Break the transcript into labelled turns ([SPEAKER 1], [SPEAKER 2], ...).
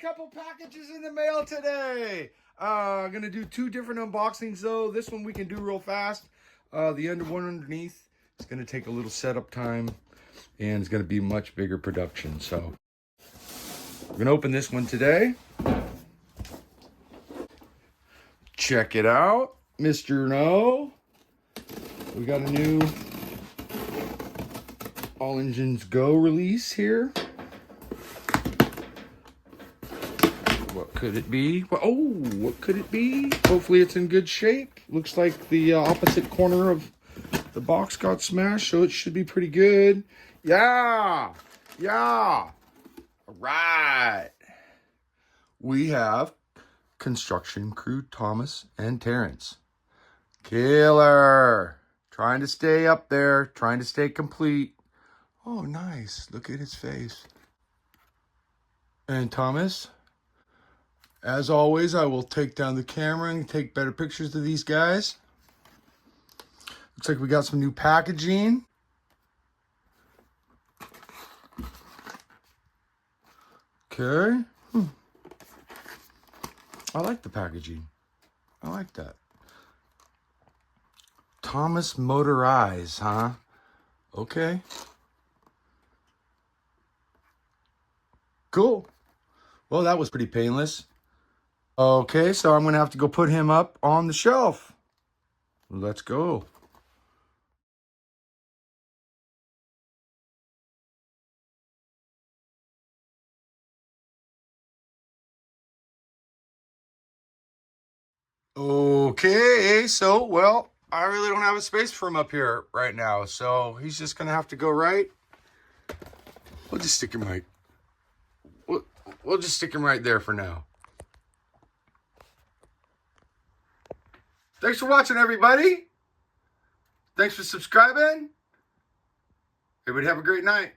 [SPEAKER 1] couple packages in the mail today. I'm going to do 2 different unboxings, though. This one we can do real fast. The one underneath is going to take a little setup time, and it's going to be much bigger production. So we're going to open this one today. Check it out, Mr. No. We got a new All Engines Go release here. What could it be? Oh, what could it be? Hopefully it's in good shape. Looks like the opposite corner of the box got smashed, so it should be pretty good. Yeah! Yeah! All right. We have construction crew Thomas and Terrence. Killer! Trying to stay up there, trying to stay complete. Oh, nice. Look at his face. And Thomas, as always, I will take down the camera and take better pictures of these guys. Looks like we got some new packaging. Okay. I like the packaging. I like that. Thomas Motorized, huh? Okay. Cool. Well, that was pretty painless. Okay, so I'm going to have to go put him up on the shelf. Let's go. Okay, so, well, I really don't have a space for him up here right now, so he's just going to have to go right. We'll just stick him right. We'll just stick him right there for now. Thanks for watching, everybody. Thanks for subscribing. Everybody have a great night.